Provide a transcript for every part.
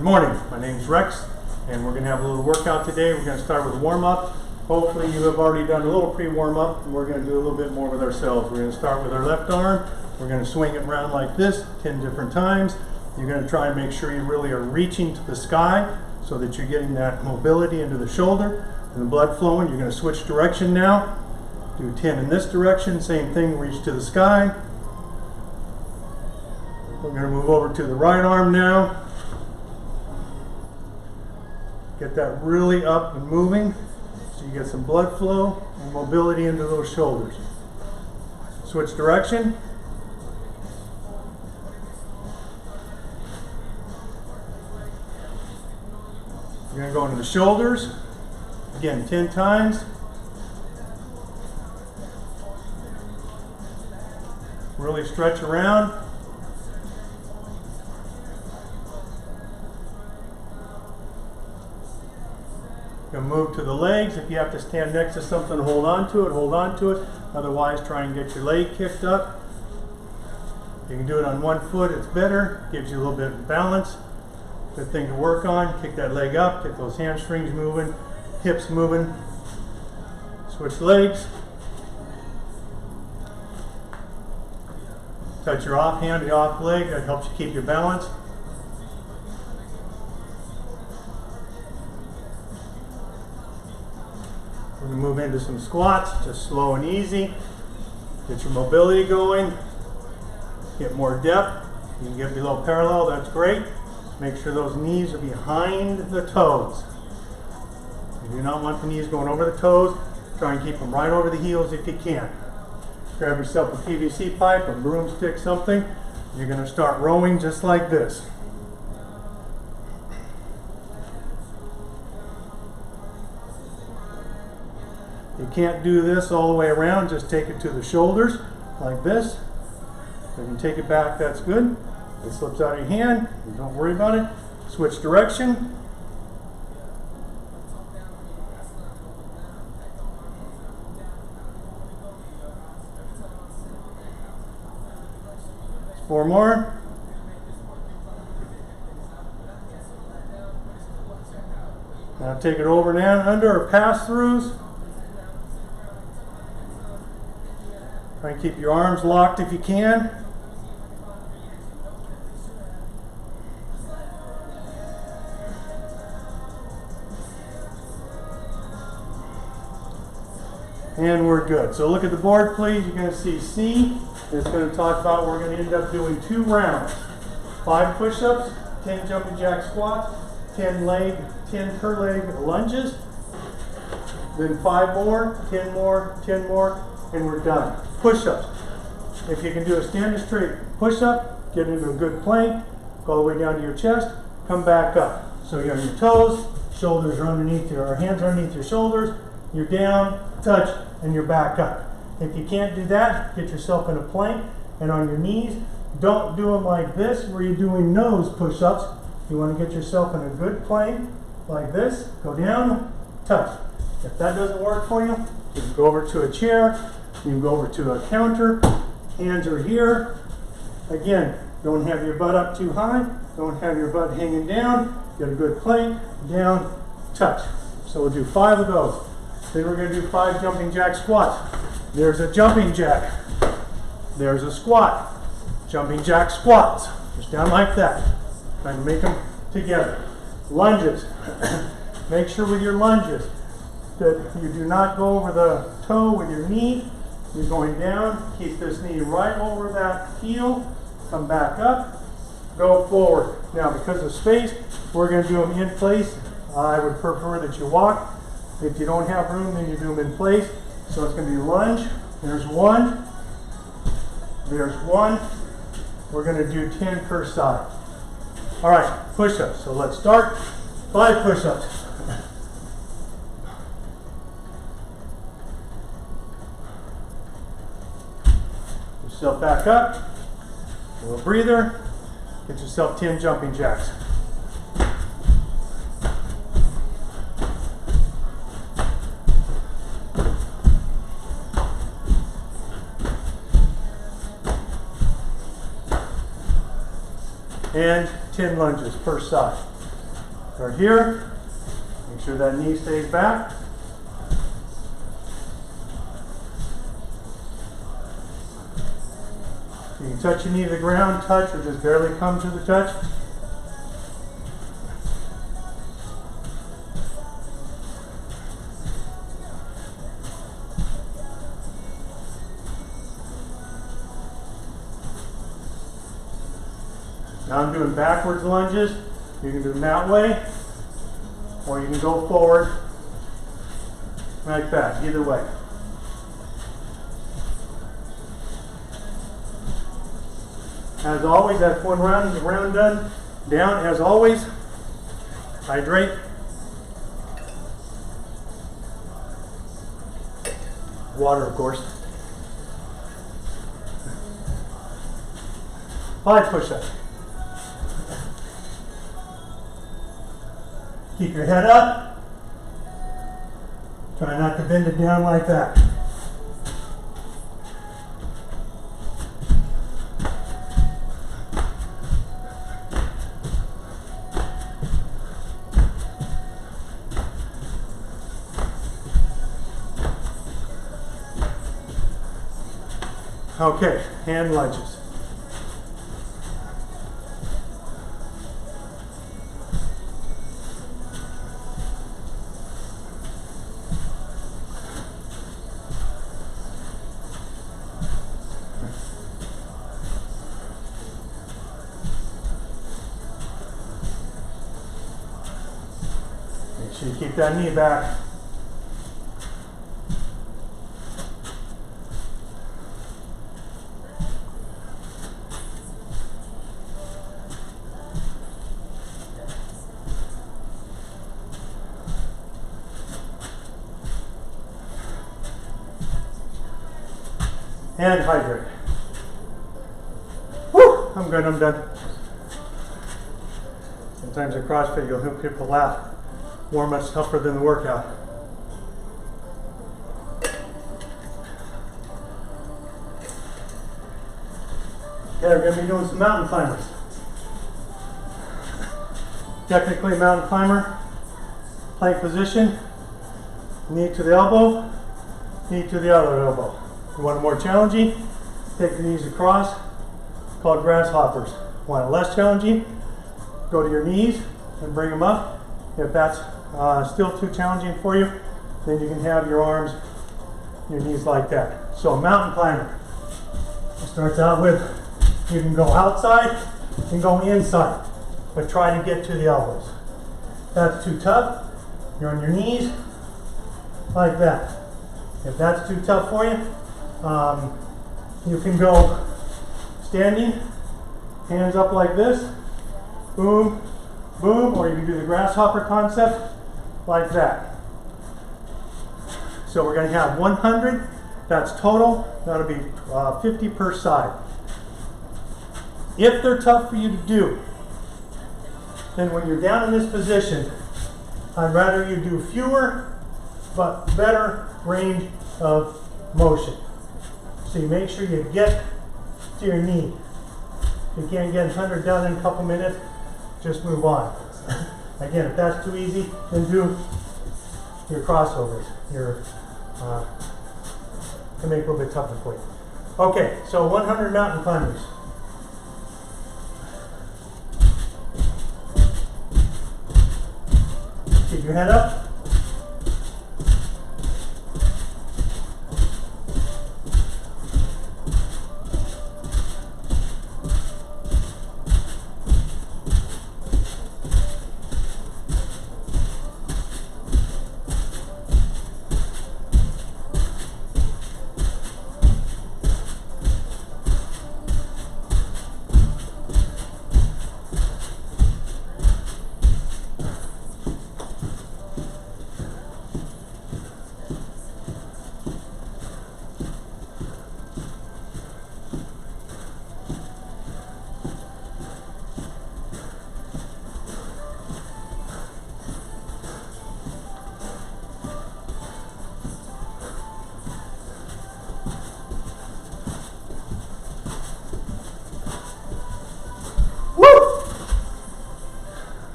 Good morning, my name is Rex, and we're going to have a little workout today. We're going to start with a warm-up. Hopefully you have already done a little pre-warm-up, and we're going to do a little bit more with ourselves. We're going to start with our left arm. We're going to swing it around like this 10 different times. You're going to try and make sure you really are reaching to the sky so that you're getting that mobility into the shoulder and the blood flowing. You're going to switch direction now. Do 10 in this direction, same thing, reach to the sky. We're going to move over to the right arm now. Get that really up and moving so you get some blood flow and mobility into those shoulders. Switch direction. You're going to go into the shoulders. Again, 10 times. Really stretch around. You'll move to the legs. If you have to stand next to something, hold on to it, hold on to it. Otherwise, try and get your leg kicked up. You can do it on one foot, it's better. Gives you a little bit of balance. Good thing to work on. Kick that leg up, get those hamstrings moving, hips moving. Switch legs. Touch your off hand, the off leg. That helps you keep your balance. We're going to move into some squats, just slow and easy. Get your mobility going. Get more depth. You can get below parallel, that's great. Make sure those knees are behind the toes. You do not want the knees going over the toes. Try and keep them right over the heels if you can. Grab yourself a PVC pipe, a broomstick, something. You're going to start rowing just like this. You can't do this all the way around, just take it to the shoulders like this. If you can take it back, that's good. It slips out of your hand, don't worry about it. Switch direction. Four more. Now take it over and under or pass-throughs. Try and keep your arms locked if you can. And we're good. So look at the board, please. You're going to see C. It's going to talk about we're going to end up doing 2 rounds. 5 push-ups, 10 jumping jack squats, 10 per leg lunges, then 5 more, 10 more, 10 more, and we're done. Push-ups. If you can do a standing straight push-up, get into a good plank, go all the way down to your chest, come back up. So you're on your toes, shoulders are underneath your hands are underneath your shoulders, you're down, touch, and you're back up. If you can't do that, get yourself in a plank and on your knees. Don't do them like this where you're doing nose push-ups. You want to get yourself in a good plank like this, go down, touch. If that doesn't work for you, you can go over to a chair. You can go over to a counter, hands are here. Again, don't have your butt up too high, don't have your butt hanging down, get a good plank, down, touch. So we'll do 5 of those. Then we're going to do 5 jumping jack squats. There's a jumping jack, there's a squat, jumping jack squats, just down like that. Trying to make them together. Lunges, make sure with your lunges that you do not go over the toe with your knee. You're going down, keep this knee right over that heel, come back up, go forward. Now because of space, we're going to do them in place. I would prefer that you walk. If you don't have room, then you do them in place. So it's going to be lunge, there's 1, there's 1. We're going to do 10 per side. All right, push-ups. So let's start. 5 push-ups. Yourself back up, a little breather, get yourself 10 jumping jacks. and 10 lunges per side. Start here. Make sure that knee stays back. You can touch your knee to the ground, touch, or just barely come to the touch. Now I'm doing backwards lunges. You can do them that way, or you can go forward like that, either way. As always, that's one round, round done. Down, as always, hydrate. Water, of course. 5 push-ups. Keep your head up. Try not to bend it down like that. Okay, hand lunges. Make sure you keep that knee back. And hydrate. Woo! I'm good, I'm done. Sometimes at CrossFit you'll hear people laugh. More much tougher than the workout. Okay, we're going to be doing some mountain climbers. Technically mountain climber, plank position, knee to the elbow, knee to the other elbow. If you want it more challenging, take the knees across, called grasshoppers. Want it less challenging, go to your knees and bring them up. If that's still too challenging for you, then you can have your arms, your knees like that. So mountain climber. It starts out with, you can go outside and go inside, but try to get to the elbows. If that's too tough, you're on your knees like that. If that's too tough for you, you can go standing, hands up like this, boom, boom, or you can do the grasshopper concept like that. So we're going to have 100, that's total, that'll be 50 per side. If they're tough for you to do, then when you're down in this position, I'd rather you do fewer but better range of motion. So you make sure you get to your knee. If you can't get 100 done in a couple minutes, just move on. Again, if that's too easy, then do your crossovers. To make it a little bit tougher for you. Okay, so 100 mountain climbers. Keep your head up.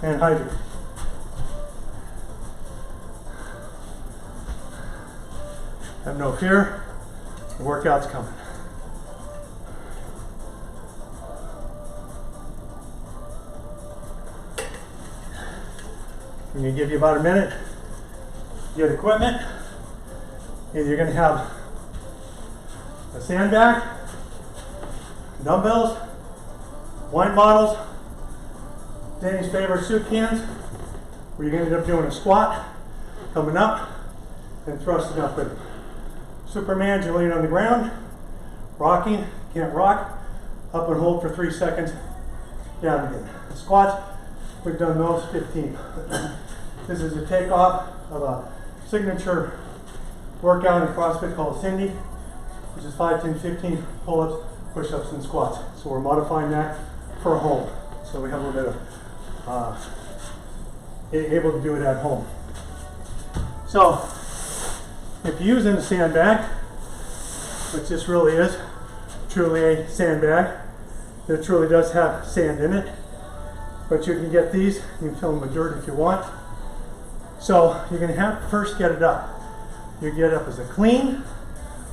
And hydrate. Have no fear, the workout's coming. I'm going to give you about a minute. Get equipment. Either you're going to have a sandbag, dumbbells, wine bottles, Danny's favorite soup cans, where you're going to end up doing a squat, coming up, and thrusting up with it. Superman's, you're laying on the ground, rocking, can't rock, up and hold for 3 seconds, down again. Squats, we've done those 15. This is a takeoff of a signature workout in CrossFit called Cindy, which is 5, 10, 15 pull-ups, push-ups, and squats. So we're modifying that for home. So we have a little bit of able to do it at home. So if you're using a sandbag, which this really is truly a sandbag, it truly does have sand in it, but you can get these, you can fill them with dirt if you want. So you're going to have to first get it up. You get up as a clean,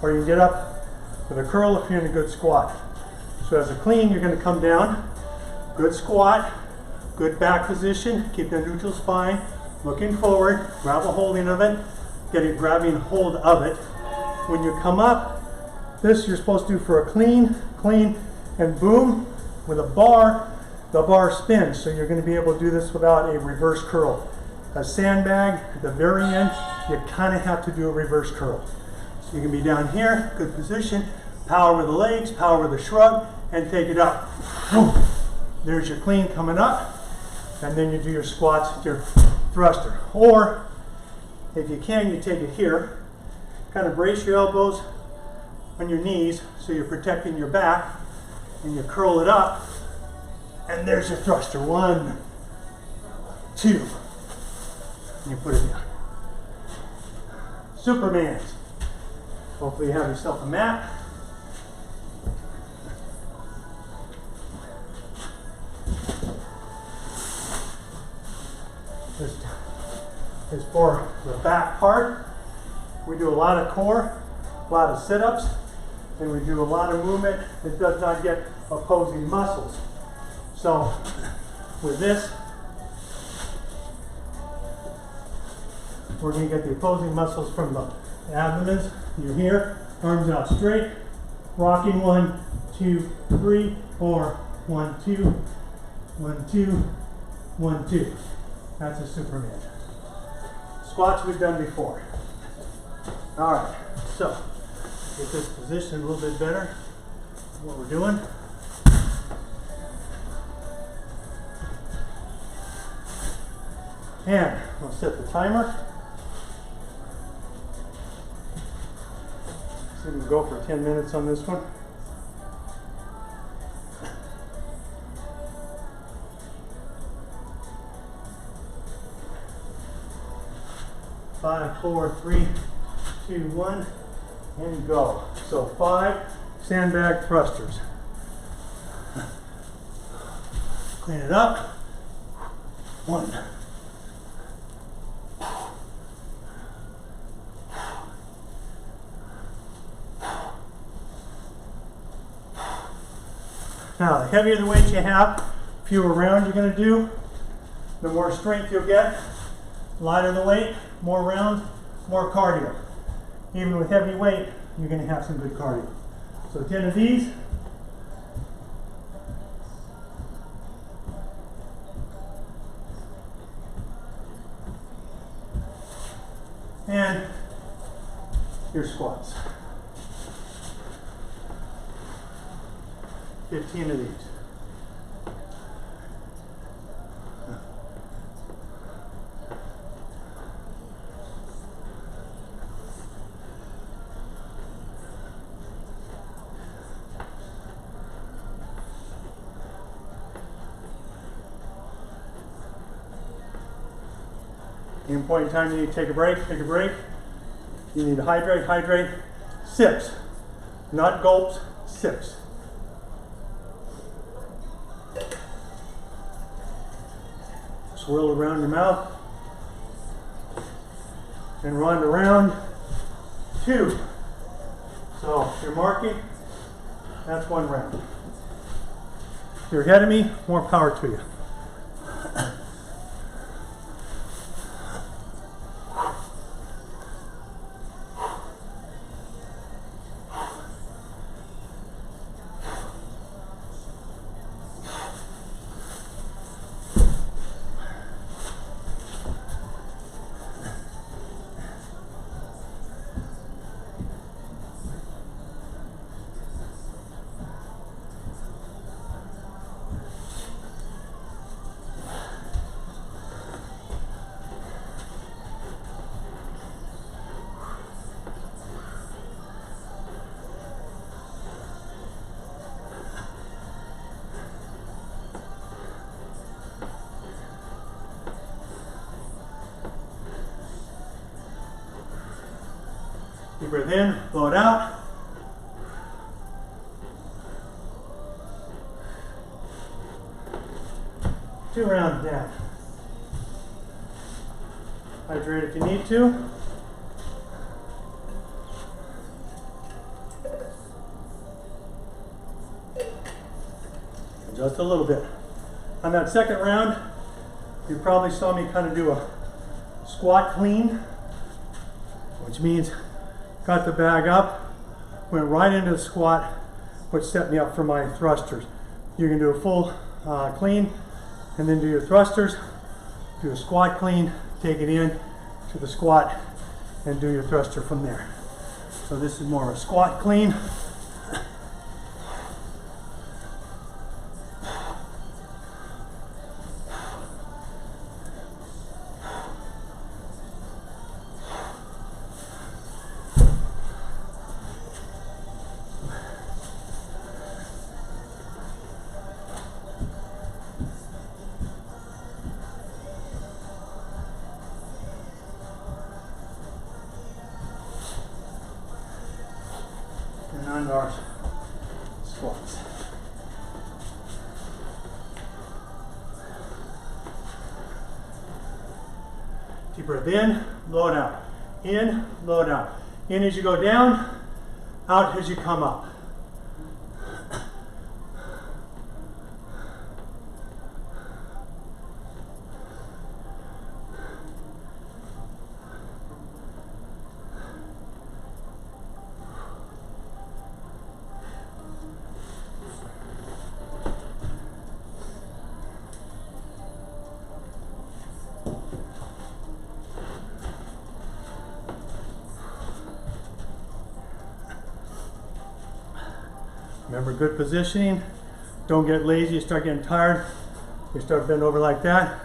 or you can get up with a curl if you're in a good squat. So as a clean, you're going to come down, good squat, good back position, keep the neutral spine, looking forward, grab a holding of it, grabbing hold of it. When you come up, this you're supposed to do for a clean, and boom, with a bar, the bar spins. So you're going to be able to do this without a reverse curl. A sandbag, at the very end, you kind of have to do a reverse curl. So you can be down here, good position, power with the legs, power with the shrug, and take it up. Boom. There's your clean coming up, and then you do your squats with your thruster. Or, if you can, you take it here, kind of brace your elbows on your knees so you're protecting your back, and you curl it up, and there's your thruster. 1, 2. And you put it down. Superman's. Hopefully you have yourself a mat. This is for the back part. We do a lot of core, a lot of sit-ups, and we do a lot of movement that does not get opposing muscles. So with this, we're going to get the opposing muscles from the abdomens. You're here, arms out straight, rocking 1, 2, 3, or 1, 2, 1, 2, 1, 2. That's a Superman. Squats we've done before. All right, so get this position a little bit better. What we're doing. And we'll set the timer. So we can go for 10 minutes on this one. Five, 4, 3, 2, 1, and go. So 5 sandbag thrusters. Clean it up. 1. Now, the heavier the weight you have, fewer rounds you're going to do, the more strength you'll get. Lighter the weight, more rounds, more cardio. Even with heavy weight, you're going to have some good cardio. So 10 of these. And your squats. 15 of these. Any point in time you need to take a break, take a break. You need to hydrate. Sips, not gulps, sips. Swirl around your mouth and run around. 2. So if you're marking, that's one round. If you're ahead of me, more power to you. Deep breath in, blow it out. Two rounds down. Hydrate if you need to. Just a little bit. On that second round, you probably saw me kind of do a squat clean, which means got the bag up, went right into the squat, which set me up for my thrusters. You can do a full clean and then do your thrusters, do a squat clean, take it in to the squat and do your thruster from there. So this is more of a squat clean. And our squats. Deep breath in, blow it out. In, blow it out. In as you go down, out as you come up. Remember, good positioning. Don't get lazy. You start getting tired, you start bending over like that.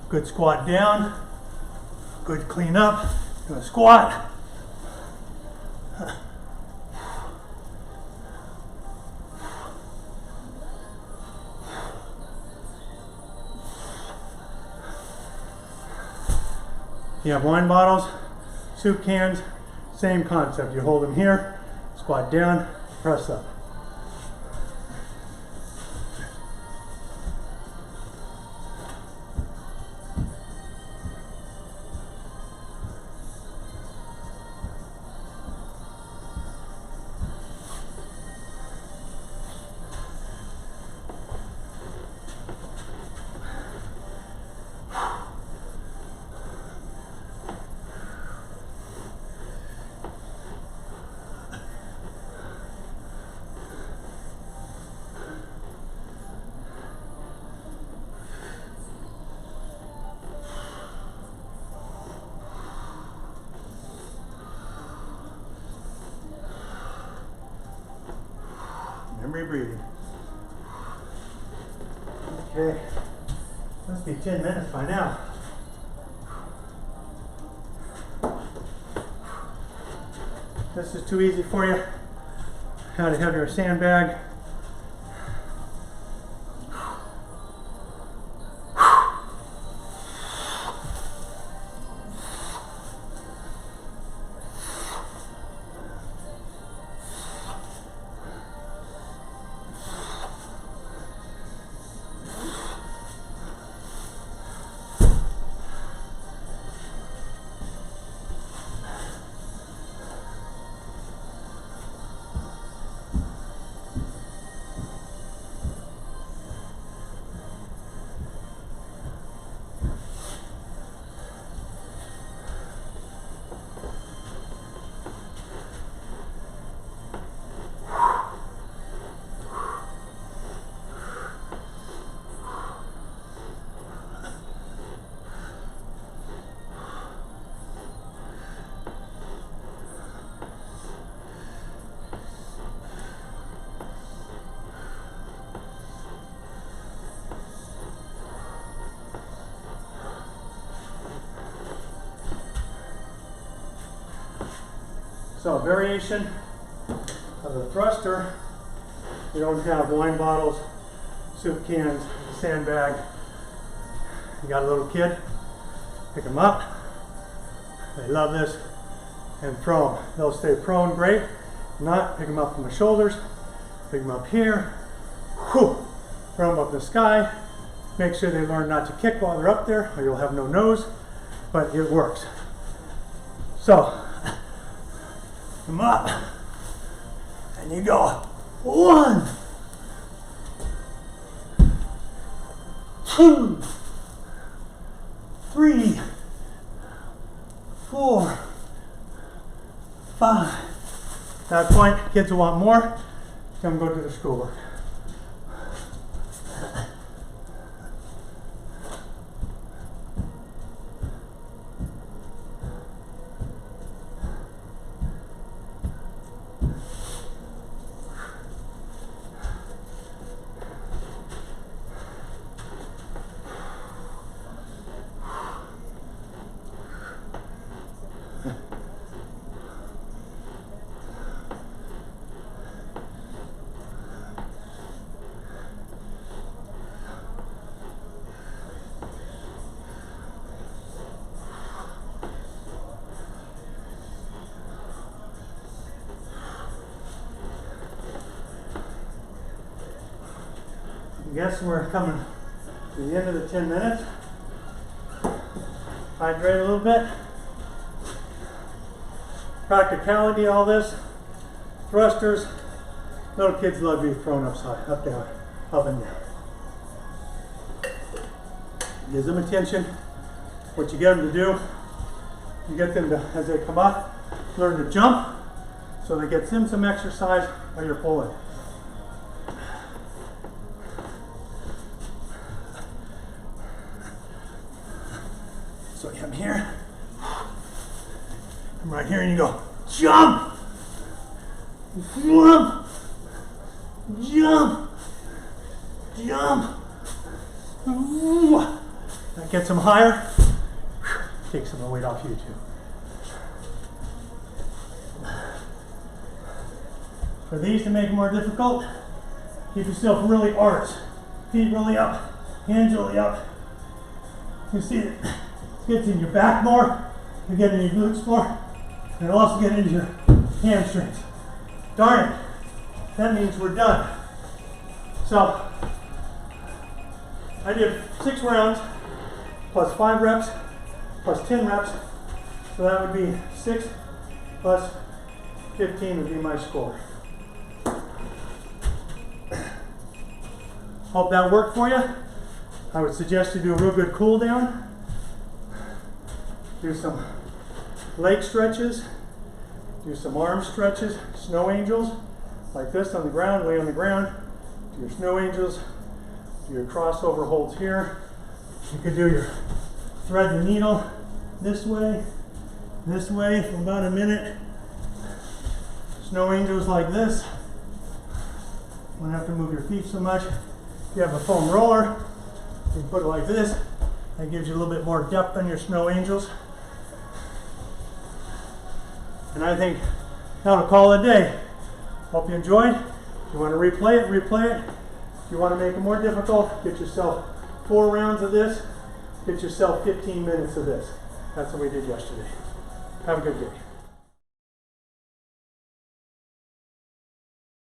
Good squat down. Good clean up. Good squat. You have wine bottles, soup cans, same concept. You hold them here, squat down, press up. Remember your breathing. Okay, must be 10 minutes by now. This is too easy for you. How to have your sandbag. So variation of the thruster, you don't have wine bottles, soup cans, sandbag. You got a little kid, pick them up. They love this, and throw them. They'll stay prone, great. Not, pick them up from the shoulders, pick them up here, whew, throw them up in the sky. Make sure they learn not to kick while they're up there, or you'll have no nose, but it works. So, come up, and you go 1, 2, 3, 4, 5. At that point, kids will want more. Come go do the schoolwork. I guess we're coming to the end of the 10 minutes. Hydrate a little bit. Practicality, all this. Thrusters. Little kids love being thrown upside, up, down, up and down. Gives them attention. What you get them to do, you get them to, as they come up, learn to jump. So that gets them some exercise while you're pulling. So you come here, come right here and you go, jump, jump, jump, jump. That gets them higher, takes some of the weight off you too. For these to make it more difficult, keep yourself really arched, feet really up, hands really up. You see it. Gets in your back more, you get in your glutes more, and it'll also get into your hamstrings. Darn it, that means we're done. So, I did 6 rounds, plus 5 reps, plus 10 reps, so that would be 6 plus 15 would be my score. Hope that worked for you. I would suggest you do a real good cool down. Do some leg stretches, do some arm stretches, snow angels, like this on the ground, lay on the ground, do your snow angels, do your crossover holds here. You could do your thread the needle this way for about a minute. Snow angels like this. You don't have to move your feet so much. If you have a foam roller, you can put it like this. That gives you a little bit more depth on your snow angels. And I think that'll call it a day. Hope you enjoyed. If you want to replay it, replay it. If you want to make it more difficult, get yourself 4 rounds of this. Get yourself 15 minutes of this. That's what we did yesterday. Have a good day.